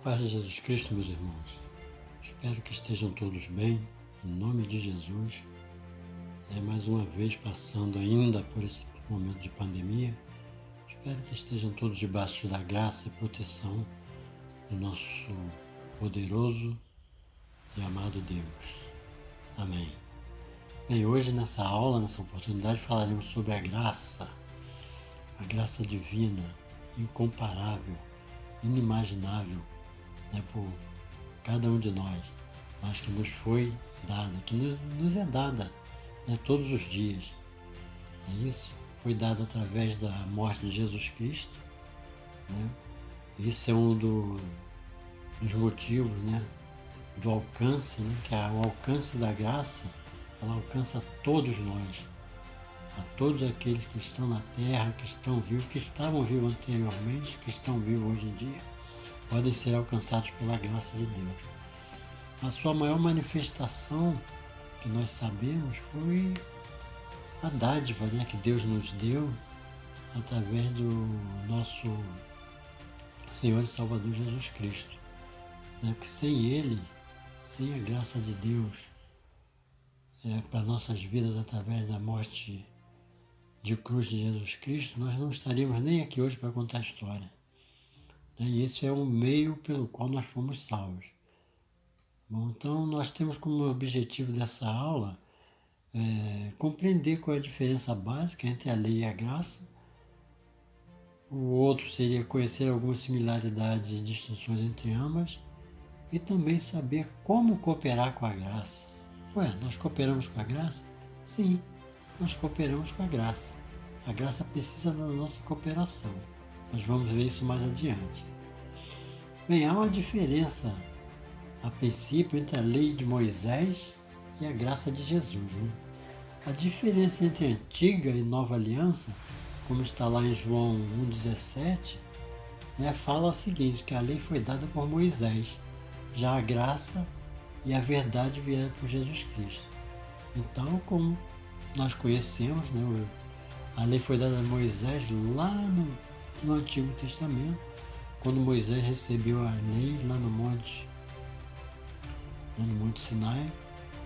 paz de Jesus Cristo, meus irmãos. Espero que estejam todos bem, em nome de Jesus. Mais uma vez passando ainda por esse momento de pandemia. Espero que estejam todos debaixo da graça e proteção do nosso poderoso e amado Deus. Amém. Bem, hoje nessa aula, nessa oportunidade, falaremos sobre a graça divina, incomparável, inimaginável, por cada um de nós, mas que nos foi dada, que nos é dada todos os dias. É isso? Foi dada através da morte de Jesus Cristo. Esse é um dos motivos do alcance, que é o alcance da graça. Ela alcança a todos nós, a todos aqueles que estão na terra, que estão vivos, que estavam vivos anteriormente, que estão vivos hoje em dia, podem ser alcançados pela graça de Deus. A sua maior manifestação, que nós sabemos, foi a dádiva que Deus nos deu através do nosso Senhor e Salvador Jesus Cristo. Porque sem Ele, sem a graça de Deus para nossas vidas através da morte de cruz de Jesus Cristo, nós não estaríamos nem aqui hoje para contar a história. E esse é o meio pelo qual nós fomos salvos. Bom, então nós temos como objetivo dessa aula compreender qual é a diferença básica entre a lei e a graça. O outro seria conhecer algumas similaridades e distinções entre ambas e também saber como cooperar com a graça. Nós cooperamos com a graça? Sim, nós cooperamos com a graça. A graça precisa da nossa cooperação. Nós vamos ver isso mais adiante. Bem, há uma diferença, a princípio, entre a lei de Moisés e a graça de Jesus. A diferença entre a antiga e nova aliança, como está lá em João 1,17, fala o seguinte, que a lei foi dada por Moisés, já a graça e a verdade vieram por Jesus Cristo. Então, como nós conhecemos, a lei foi dada a Moisés lá no Antigo Testamento, quando Moisés recebeu a lei lá no Monte Sinai.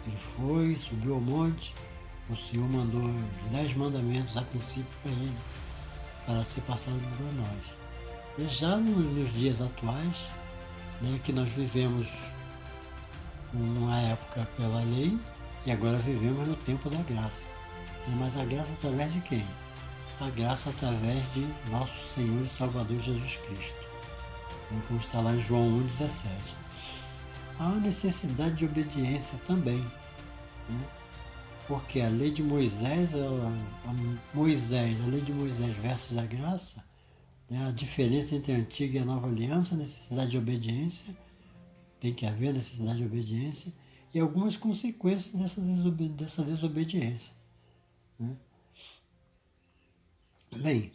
Ele foi, subiu ao monte, o Senhor mandou os 10 mandamentos a princípio para ele, para ser passado para nós. E já nos dias atuais, que nós vivemos uma época pela lei e agora vivemos no tempo da graça. Mas a graça através de quem? A graça através de nosso Senhor e Salvador Jesus Cristo. Como está lá em João 1,17. Há uma necessidade de obediência também. Porque a lei de Moisés, a lei de Moisés versus a graça, a diferença entre a antiga e a nova aliança, a necessidade de obediência, tem que haver necessidade de obediência, e algumas consequências dessa desobediência. Bem,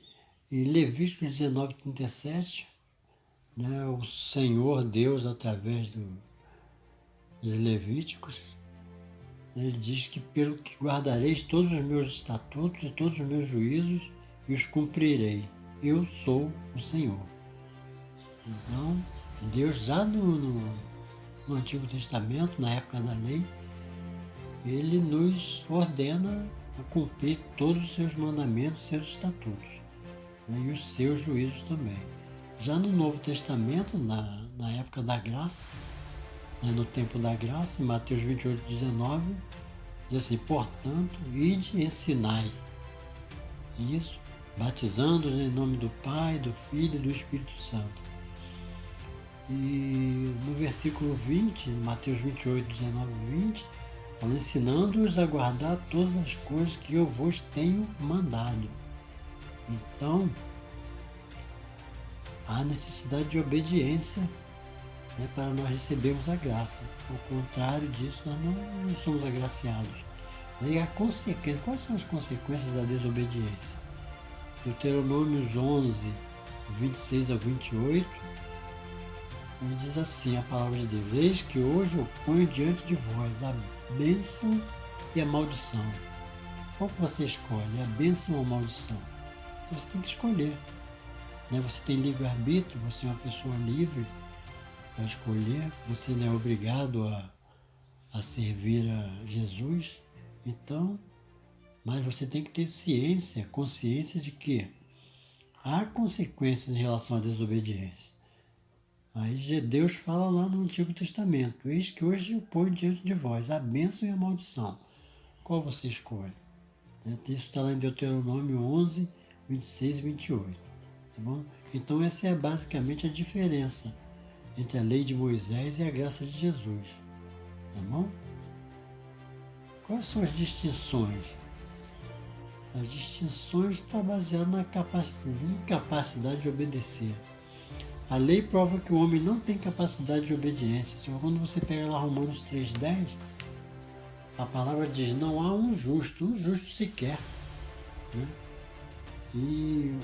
em Levítico 19:37, o Senhor Deus, através dos Levíticos, ele diz que pelo que guardareis todos os meus estatutos e todos os meus juízos e os cumprirei. Eu sou o Senhor. Então, Deus já no Antigo Testamento, na época da lei, ele nos ordena a cumprir todos os seus mandamentos, seus estatutos, e os seus juízos também. Já no Novo Testamento, na época da graça, no tempo da graça, em Mateus 28:19, diz assim, portanto, ide e ensinai. Isso, batizando-os em nome do Pai, do Filho e do Espírito Santo. E no versículo 20, Mateus 28:19-20, fala, ensinando-os a guardar todas as coisas que eu vos tenho mandado. Então, há necessidade de obediência para nós recebermos a graça. Ao contrário disso, nós não somos agraciados. E a consequência, quais são as consequências da desobediência? Deuteronômio 11:26-28, diz assim a palavra de Deus, eis que hoje eu ponho diante de vós a bênção e a maldição. Qual que você escolhe, a bênção ou a maldição? Você tem que escolher. Você tem livre-arbítrio, você é uma pessoa livre, para escolher, você não é obrigado a servir a Jesus, então, mas você tem que ter ciência, consciência de que há consequências em relação à desobediência. Aí Deus fala lá no Antigo Testamento: eis que hoje eu ponho diante de vós a bênção e a maldição. Qual você escolhe? Isso está lá em Deuteronômio 11, 26 e 28. Tá bom? Então essa é basicamente a diferença entre a lei de Moisés e a graça de Jesus. Tá bom? Quais são as distinções? As distinções estão baseadas na incapacidade de obedecer. A lei prova que o homem não tem capacidade de obediência. Quando você pega lá Romanos 3,10, a palavra diz: não há um justo sequer. Né? E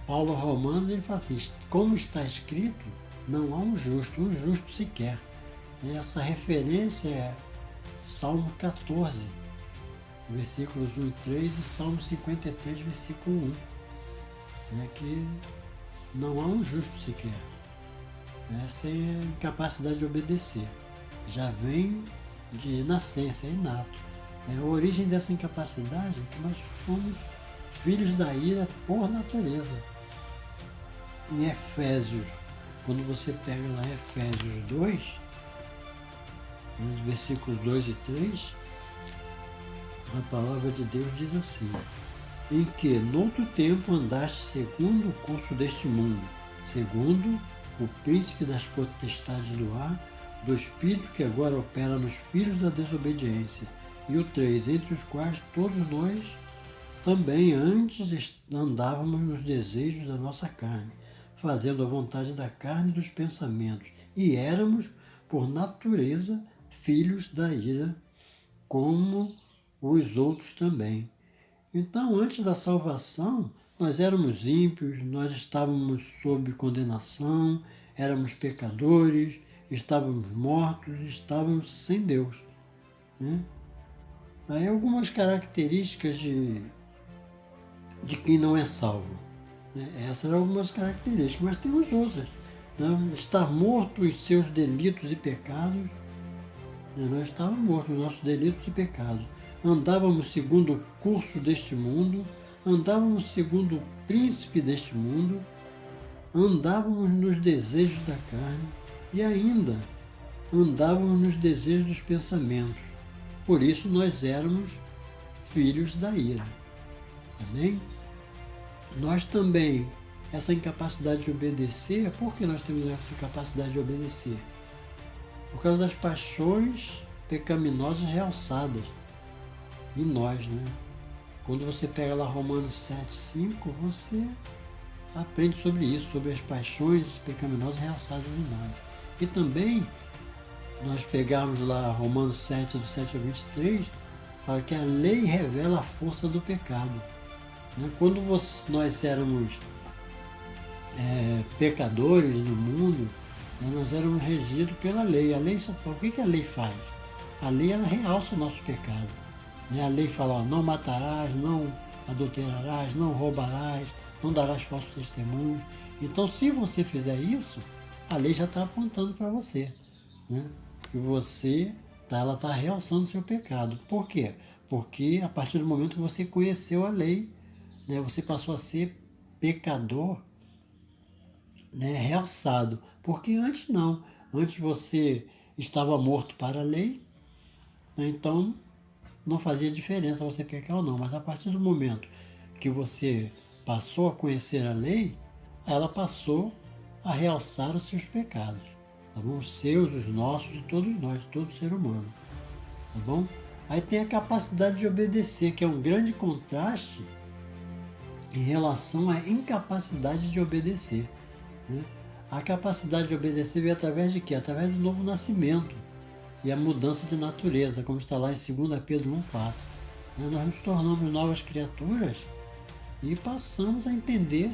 Paulo Romanos ele fala assim: como está escrito, não há um justo sequer. Essa referência é Salmo 14, versículos 1 e 3 e Salmo 53, versículo 1. Que não há um justo sequer. Essa é a incapacidade de obedecer. Já vem de nascença, é inato. A origem dessa incapacidade é que nós somos filhos da ira por natureza. Em Efésios, quando você pega lá Efésios 2, nos versículos 2 e 3, a palavra de Deus diz assim: em que, noutro tempo, andaste segundo o curso deste mundo, segundo o príncipe das potestades do ar, do espírito que agora opera nos filhos da desobediência, e o 3, entre os quais todos nós também antes andávamos nos desejos da nossa carne, fazendo a vontade da carne e dos pensamentos, e éramos, por natureza, filhos da ira, como os outros também. Então, antes da salvação, nós éramos ímpios, nós estávamos sob condenação, éramos pecadores, estávamos mortos, estávamos sem Deus. Né? Aí algumas características de quem não é salvo. Né? Essas são algumas características, mas temos outras. Né? Estar morto em seus delitos e pecados. Né? Nós estávamos mortos nos nossos delitos e pecados. Andávamos segundo o curso deste mundo, andávamos segundo o príncipe deste mundo, andávamos nos desejos da carne e ainda andávamos nos desejos dos pensamentos. Por isso nós éramos filhos da ira. Amém? Nós também, essa incapacidade de obedecer, por que nós temos essa incapacidade de obedecer? Por causa das paixões pecaminosas realçadas em nós, né? Quando você pega lá Romanos 7,5, você aprende sobre isso, sobre as paixões pecaminosas realçadas em nós. E também, nós pegamos lá Romanos 7, do 7 a 23, fala que a lei revela a força do pecado. Né? Quando nós éramos pecadores no mundo, né, nós éramos regidos pela lei. A lei só fala, o que a lei faz? A lei ela realça o nosso pecado. A lei fala: ó, não matarás, não adulterarás, não roubarás, não darás falsos testemunhos. Então, se você fizer isso, a lei já está apontando para você. Né? Que você, ela está realçando o seu pecado. Por quê? Porque a partir do momento que você conheceu a lei, né, você passou a ser pecador, né, realçado. Porque antes não. Antes você estava morto para a lei, né, então não fazia diferença você pecar ou não, mas a partir do momento que você passou a conhecer a lei, ela passou a realçar os seus pecados, tá bom? Os seus, os nossos, de todos nós, de todo ser humano, tá bom? Aí tem a capacidade de obedecer, que é um grande contraste em relação à incapacidade de obedecer, né? A capacidade de obedecer vem através de quê? Através do novo nascimento e a mudança de natureza, como está lá em 2 Pedro 1,4. Nós nos tornamos novas criaturas e passamos a entender,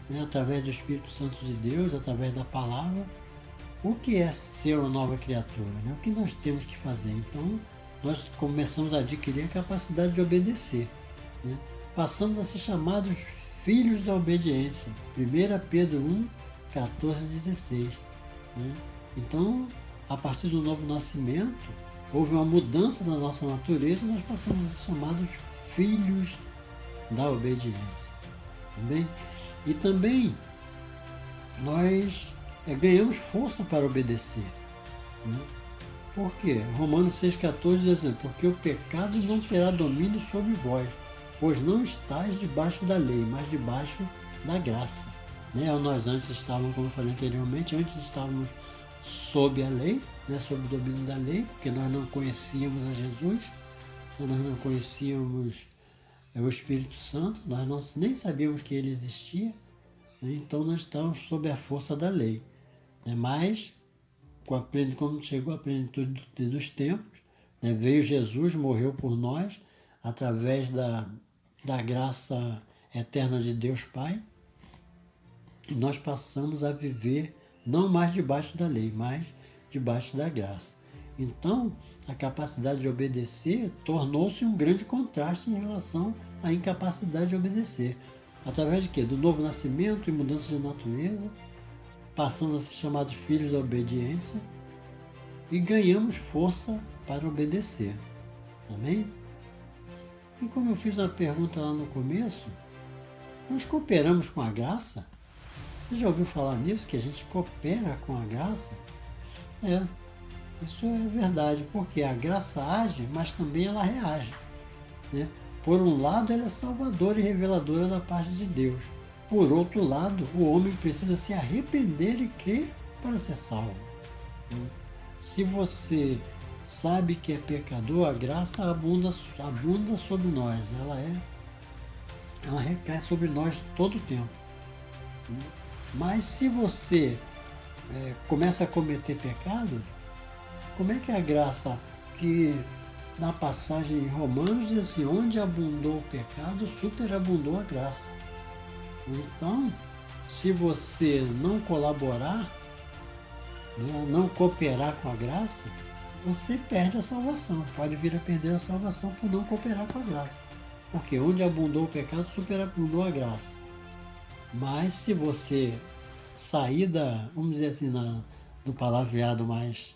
né, através do Espírito Santo de Deus, através da palavra, o que é ser uma nova criatura, né? O que nós temos que fazer. Então, nós começamos a adquirir a capacidade de obedecer. Né? Passamos a ser chamados filhos da obediência. 1 Pedro 1, 14 e 16. né? Então, a partir do novo nascimento, houve uma mudança da nossa natureza e nós passamos a ser chamados filhos da obediência. Também. E também nós ganhamos força para obedecer. Né? Por quê? Romanos 6,14 diz assim, porque o pecado não terá domínio sobre vós, pois não estáis debaixo da lei, mas debaixo da graça. Né? Nós antes estávamos, como eu falei anteriormente, antes estávamos sob a lei, né? Sob o domínio da lei, porque nós não conhecíamos a Jesus, nós não conhecíamos o Espírito Santo, nós não, nem sabíamos que ele existia, né? Então nós estávamos sob a força da lei. Né? Mas, quando chegou a plenitude dos tempos, né? Veio Jesus, morreu por nós, através da graça eterna de Deus Pai, e nós passamos a viver não mais debaixo da lei, mas debaixo da graça. Então, a capacidade de obedecer tornou-se um grande contraste em relação à incapacidade de obedecer. Através de quê? Do novo nascimento e mudança de natureza, passamos a ser chamados filhos da obediência e ganhamos força para obedecer. Amém? E como eu fiz uma pergunta lá no começo, nós cooperamos com a graça? Você já ouviu falar nisso, que a gente coopera com a graça? Isso é verdade, porque a graça age, mas também ela reage. Né? Por um lado, ela é salvadora e reveladora da parte de Deus. Por outro lado, o homem precisa se arrepender e crer para ser salvo. Né? Se você sabe que é pecador, a graça abunda sobre nós. Ela recai sobre nós todo o tempo. Né? Mas se você começa a cometer pecados, como é que é a graça que na passagem em Romanos diz assim, onde abundou o pecado, superabundou a graça. Então, se você não colaborar, né, não cooperar com a graça, você perde a salvação. Pode vir a perder a salvação por não cooperar com a graça. Porque onde abundou o pecado, superabundou a graça. Mas se você sair vamos dizer assim, no palavreado mais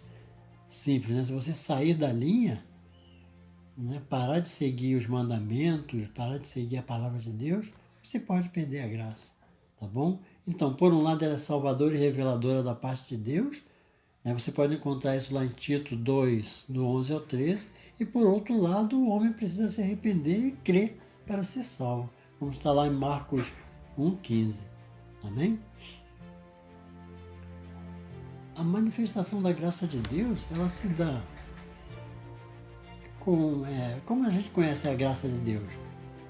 simples, né? Se você sair da linha, né? Parar de seguir os mandamentos, parar de seguir a palavra de Deus, você pode perder a graça, tá bom? Então, por um lado, ela é salvadora e reveladora da parte de Deus, né? Você pode encontrar isso lá em Tito 2, do 11 ao 13, e por outro lado, o homem precisa se arrepender e crer para ser salvo, como está lá em Marcos 1,15. Amém? A manifestação da graça de Deus, ela se dá como a gente conhece a graça de Deus.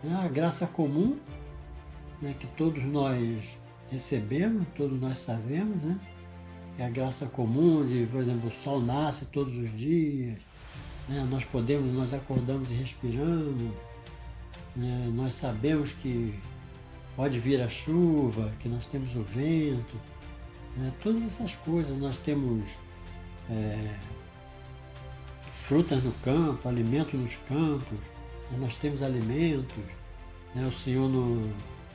Né? A graça comum, né, que todos nós recebemos, todos nós sabemos, né? É a graça comum de, por exemplo, o sol nasce todos os dias, né? Nós acordamos e respiramos, né? Nós sabemos que pode vir a chuva, que nós temos o vento, né? Todas essas coisas, nós temos frutas no campo, alimento nos campos, né? Nós temos alimentos, né? O Senhor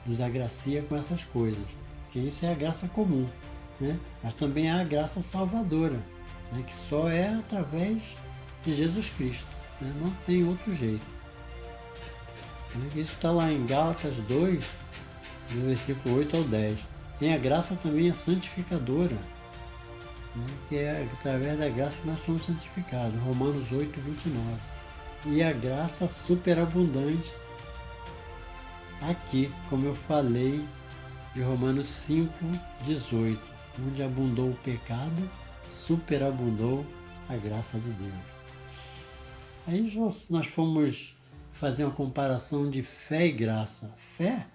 nos agracia com essas coisas, que isso é a graça comum, né? Mas também há a graça salvadora, né? Que só é através de Jesus Cristo, né? Não tem outro jeito. Isso está lá em Gálatas 2, do versículo 8 ao 10. Tem a graça também santificadora, né? Que é através da graça que nós somos santificados, Romanos 8, 29. E a graça superabundante, aqui, como eu falei, de Romanos 5, 18, onde abundou o pecado, superabundou a graça de Deus. Aí nós fomos fazer uma comparação de fé e graça. Fé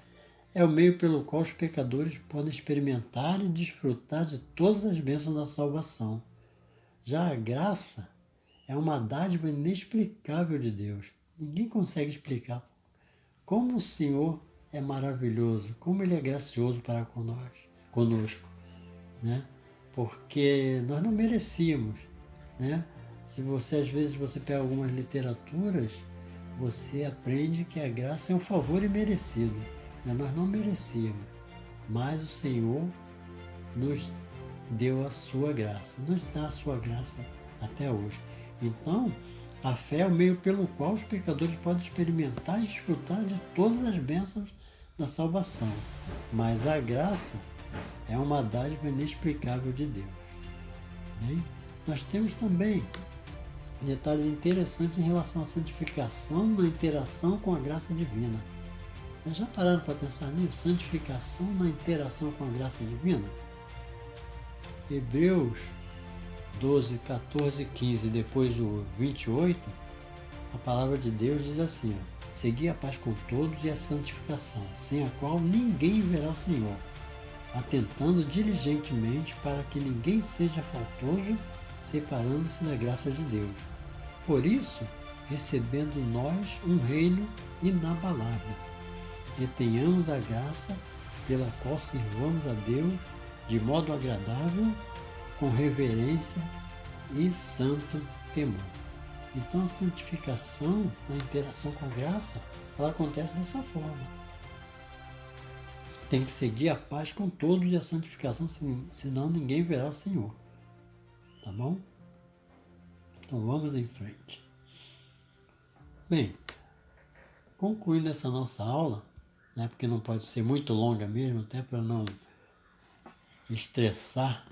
é o meio pelo qual os pecadores podem experimentar e desfrutar de todas as bênçãos da salvação. Já a graça é uma dádiva inexplicável de Deus. Ninguém consegue explicar como o Senhor é maravilhoso, como Ele é gracioso para conosco, né? Porque nós não merecíamos, né? Se você, às vezes, você pega algumas literaturas, você aprende que a graça é um favor imerecido, né? Nós não merecíamos, mas o Senhor nos deu a sua graça, nos dá a sua graça até hoje. Então, a fé é o meio pelo qual os pecadores podem experimentar e desfrutar de todas as bênçãos da salvação. Mas a graça é uma dádiva inexplicável de Deus. Bem, nós temos também detalhes interessantes em relação à santificação na interação com a graça divina. Nós já pararam para pensar nisso? Santificação na interação com a graça divina? Hebreus 12, 14, 15, depois o 28, a palavra de Deus diz assim, segui a paz com todos e a santificação, sem a qual ninguém verá o Senhor, atentando diligentemente para que ninguém seja faltoso, separando-se da graça de Deus. Por isso, recebendo nós um reino inabalável, retenhamos a graça pela qual servamos a Deus de modo agradável, com reverência e santo temor. Então a santificação na interação com a graça, ela acontece dessa forma. Tem que seguir a paz com todos e a santificação, senão ninguém verá o Senhor. Tá bom? Então vamos em frente. Bem, concluindo essa nossa aula, né, porque não pode ser muito longa mesmo, até para não estressar,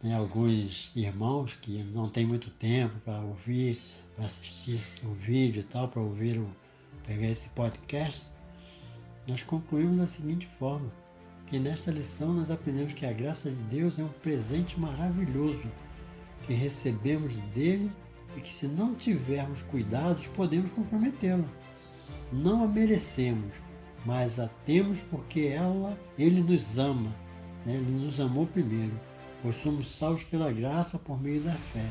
né, alguns irmãos que não têm muito tempo para ouvir, para assistir o vídeo e tal, para ouvir, pegar esse podcast, nós concluímos da seguinte forma, que nesta lição nós aprendemos que a graça de Deus é um presente maravilhoso que recebemos dele e que, se não tivermos cuidados, podemos comprometê-la. Não a merecemos, mas a temos porque ele nos ama, né? Ele nos amou primeiro, pois somos salvos pela graça por meio da fé.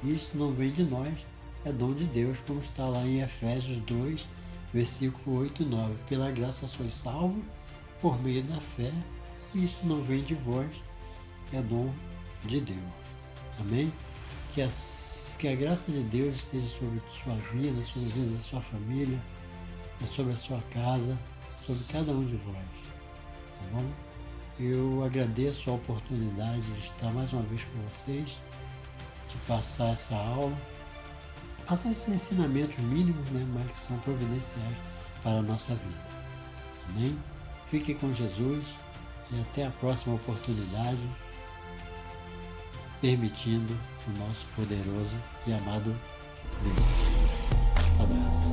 Isso não vem de nós, é dom de Deus, como está lá em Efésios 2, versículo 8 e 9. Pela graça sois salvos por meio da fé, e isso não vem de vós, é dom de Deus. Amém? Que a graça de Deus esteja sobre sua vida, sobre a vida da sua família, sobre a sua casa, sobre cada um de vós. Tá bom? Eu agradeço a oportunidade de estar mais uma vez com vocês, de passar essa aula, passar esses ensinamentos mínimos, né, mas que são providenciais para a nossa vida. Amém? Fique com Jesus e até a próxima oportunidade, permitindo o nosso poderoso e amado Deus. Abraço.